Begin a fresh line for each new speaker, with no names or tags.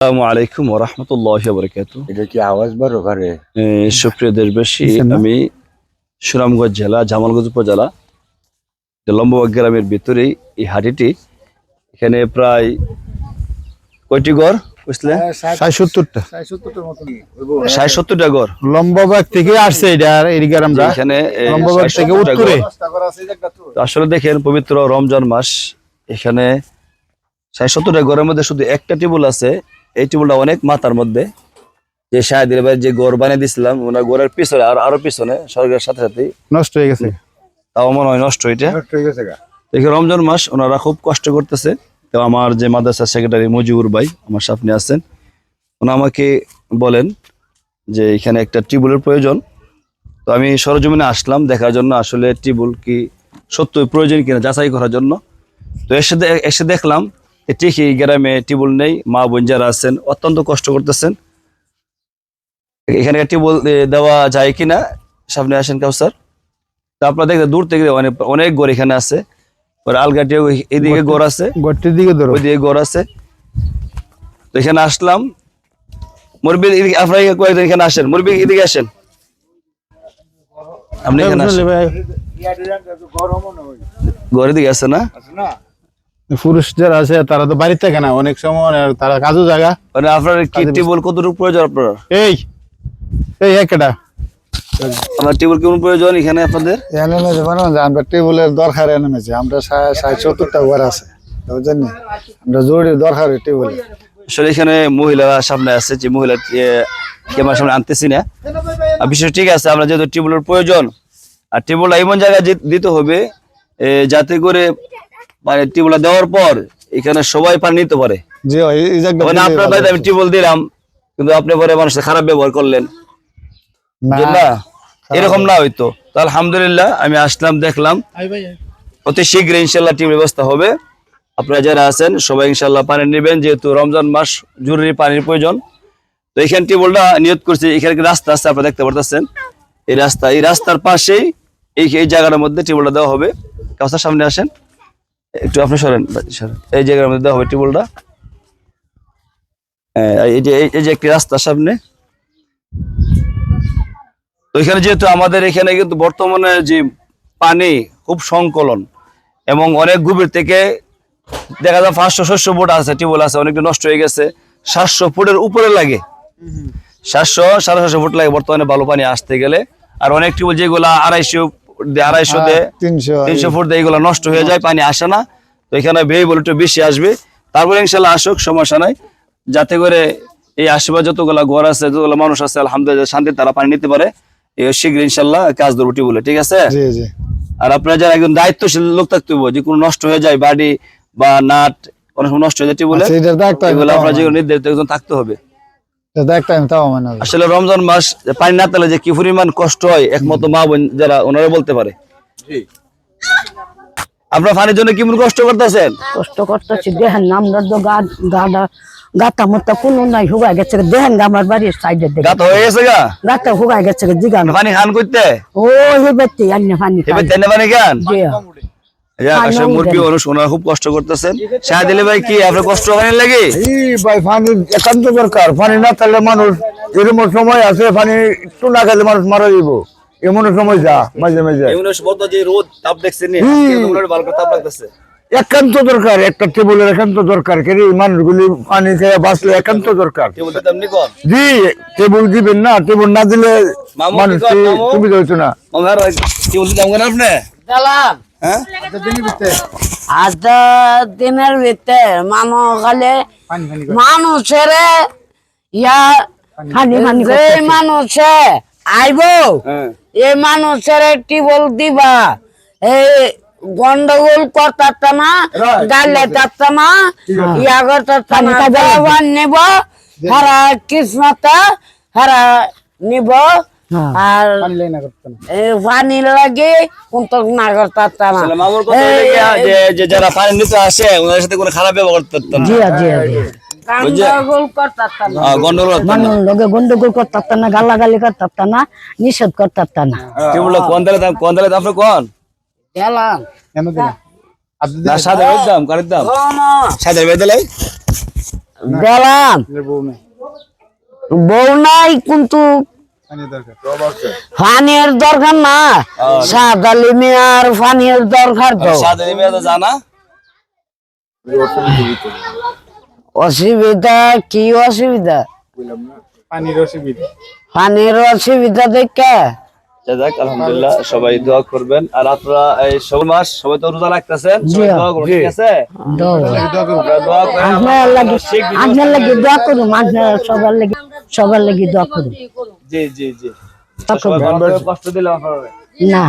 আসসালামু আলাইকুম ওয়া রাহমাতুল্লাহি ওয়া বারাকাতুহু।
এটা কি আওয়াজ বড় করে?
সুপ্রিয় দেশবাসী, আমি সুনামগঞ্জ জেলা জামালগঞ্জ উপজেলা লম্ববাগ গ্রামের ভিতরেই এই হাটিটি। এখানে প্রায় কয়টি ঘর বুঝলেন?
৬৭টা
৬৭টা ঘর
লম্ববাগ থেকে আসছে এটা এই গ্রামটা।
এখানে
লম্ববাগ থেকে উত্তরে।
আসলে দেখেন পবিত্র রমজান মাস, এখানে ৬৭টা ঘরের মধ্যে শুধু একটা টেবিল আছে। এই টেবিলটা অনেক মাথার মধ্যে, যে শাহেদের ভাই যে ঘর বানিয়ে দিয়েছিলাম ওনার ঘরের পিছনে আরো পিছনে সরকারের সাথে সাথে
নষ্ট হয়ে গেছে,
তাও মনে হয় নষ্ট এটা। দেখে রমজান মাস ওনারা খুব কষ্ট করতেছে। তো আমার যে মাদ্রাসা সেক্রেটারি মুজিবুর ভাই আমার সামনে আছেন, ওনা আমাকে বলেন যে এখানে একটা টিউবওয়েলের প্রয়োজন। তো আমি সরজমিনে আসলাম দেখার জন্য, আসলে টিউবওয়েল কি সত্যই প্রয়োজন কিনা যাচাই করার জন্য। তো এসে দেখলাম ঠিকই গ্রামে টিউবওয়েল নেই, মা বোন যারা আছেন অত্যন্ত কষ্ট করতেছেন। এখানে টিউবওয়েল দেওয়া যায় কিনা সামনে আসেন কাউসার। তা আপনারা দেখেন দূর থেকে অনেক ঘর এখানে আছে, আলগাটি এদিকে ঘর আছে,
গড়টির দিকে ধরো,
ওইদিকে ঘর আছে। তো এখানে আসলাম, মুরব্বী আপনারা কয়েকজন এখানে আসেন, মুরব্বী এদিকে আসেন, আপনি এখানে আসেন। ঘরের দিকে আছে না?
পুরুষ যারা আছে তারা তো বাড়িতে থাকে না, অনেক সময় তারা কাজও জায়গা।
মানে আপনার কি টিউবওয়েল কতটুকু প্রয়োজন আপনার?
এই এই একটা
আমার টিউবওয়েল কেমন প্রয়োজন এখানে আপনাদের?
আমরা টেবিলের দরকার এনেছে, আমরা ৬৭টা ঘর আছে, বুঝছেন, আমরা জরুরি দরকার টেবিল।
আসলে এখানে মহিলারা সামনে আছে, যে মহিলা আমার সামনে আনতেছি না। আর বিষয় ঠিক আছে, আমরা যেহেতু টিউবওয়েলের প্রয়োজন, আর টিউবওয়েলটা এমন জায়গায় দিতে হবে যাতে করে মানে টিউবওয়েল দেওয়ার পর এখানে সবাই পানি নিতে পারে। মানে আপনার বাড়িতে আমি টিউবওয়েল দিলাম, কিন্তু আপনি পরে মানুষের খারাপ ব্যবহার করলেন না, এরকম না হইতো। তো আলহামদুলিল্লাহ আমি আসলাম, দেখলাম অতি শীঘ্র ইনশাল্লাহ টিউবওয়েল ব্যবস্থা হবে। আপনারা যারা আছেন সবাই ইনশাল্লাহ পানি নেবেন, যেহেতু রমজান মাস জরুরি পানির প্রয়োজন। তো এখানে টিউবওয়েলটা নিয়োগ করছি। এখানে রাস্তা আছে, আপনারা দেখতে পারতেছেন এই রাস্তার পাশেই এই জায়গাটার মধ্যে টিউবওয়েলটা দেওয়া হবে। কাউসার সামনে আসেন একটু, আপনি সরেন, এই জায়গার মধ্যে দেওয়া হবে টিউবওয়েলটা। এই যে একটি রাস্তার সামনে। তো এখানে যেহেতু আমাদের এখানে কিন্তু বর্তমানে যে পানি খুব সংকলন এবং অনেক গভীর থেকে দেখা যায় 500-600 ফুট আছে টিউবওয়েল আছে, অনেকটা নষ্ট হয়ে গেছে। 700 ফুটের উপরে লাগে, 700-750 ফুট লাগে বর্তমানে ভালো পানি আসতে গেলে। আর অনেক টিউবওয়েল যেগুলা 250-300 ফুট দিয়ে এগুলো নষ্ট হয়ে যায়, পানি আসে না। তো এখানে ব্যয়বহুল একটু বেশি আসবে, তারপরে ইনশাল্লাহ আসুক, সমস্যা নাই। যাতে করে এই আশেপাশে যতগুলা ঘর আছে, যতগুলো মানুষ আছে, আলহামদুলিল্লাহ শান্তি তারা পানি নিতে পারে। শীঘ্র ইনশাল্লাহ কাজ ধরবো টিউবওয়েলে, ঠিক আছে? আর আপনারা যারা একজন দায়িত্বশীল লোক থাকতে হবে, যে কোনো নষ্ট হয়ে যায় বাড়ি বা নাট অনেক সময় নষ্ট হয়ে যায় টিউবওয়েলে, এগুলো আপনার যেগুলো নির্ধারিত একজন থাকতে হবে। আসলে রমজান মাস পানি না পেলে যে কি পরিমাণ কষ্ট হয় একমাত্র মা বোন যারা ওনারা বলতে পারে। আপনার পানির জন্য কেমন কষ্ট করতেছেন?
কষ্ট করতেছি, দেখেন আমরা তো গাতা মতো কোনো নাই, হুগাই গেছে দেখেন আমার বাড়ির সাইডে
গাত হয়ে গেছে গা,
গাতা হুগাই গেছে জিগান
পানি খান করতে
ও হেবেতে আন্য পানি
পানি খান।
জি
মুরগি মানুষ ওনারা খুব কষ্ট করতেছেন। শাহদিল ভাই কি আপনার কষ্ট হয় লাগে?
ভাই পানি একান্ত দরকার, পানি না থাকলে মানুষ এরকম সময় আছে, পানি একটু না খেলে মানুষ মারা যাবো, এমন সময় যা মাঝে মাঝে
যে রোদ তাপ দেখছেন ভালো করে তাপ লাগতেছে।
একান্ত দরকার, একটা টেবিলের একান্ত দরকার, কেন মানুষগুলি পানি খেয়ে বাঁচলে একান্ত দরকার। জি টেবিল দিবেন না, টেবিল না দিলে মানুষ সুবিধা হইতো না।
আপনি
দিনের ভিতরে মানুষের ইয়া যে মানুষে আইব এই মানুষের টিবল দিবা, এই গন্ডগোল করতে না, গালে তাতে না, ইয়া করতে না, নেব হারা কৃষ্ণতা হারা নিব। আর পানি লাগে কোনটা না করতে না,
যারা পানি নিতে আসে ওনাদের সাথে কোনো খারাপ ব্যবহার করতে না,
গন্ডগোল করতে না, গালাগালি করতে না, নিষেধ করতে না।
কোন দালে আপনি কোন সাদা দাম কারের দাম সাদা বেদলাই
গেলাম বউ নাই কিন্তু পানির দরকার না সাদালি মিয়ার পানির দরকার তো
সাদে মেয়ে তো জানা
অসুবিধা কি অসুবিধা পানির অসুবিধা দেখে
যাক আলহামদুলিল্লাহ সবাই দোয়া করবেন আর আপনারা এই সব মাস সবাই তো রোজা রাখতেছেন সবাই দোয়া করুন ঠিক আছে দোয়া করেন
আপনার লাগে দোয়া করুন আপনার সবার লাগে দোয়া করুন
জি জি জি সবাই ভালো করে কষ্ট দিলে আপনারা
না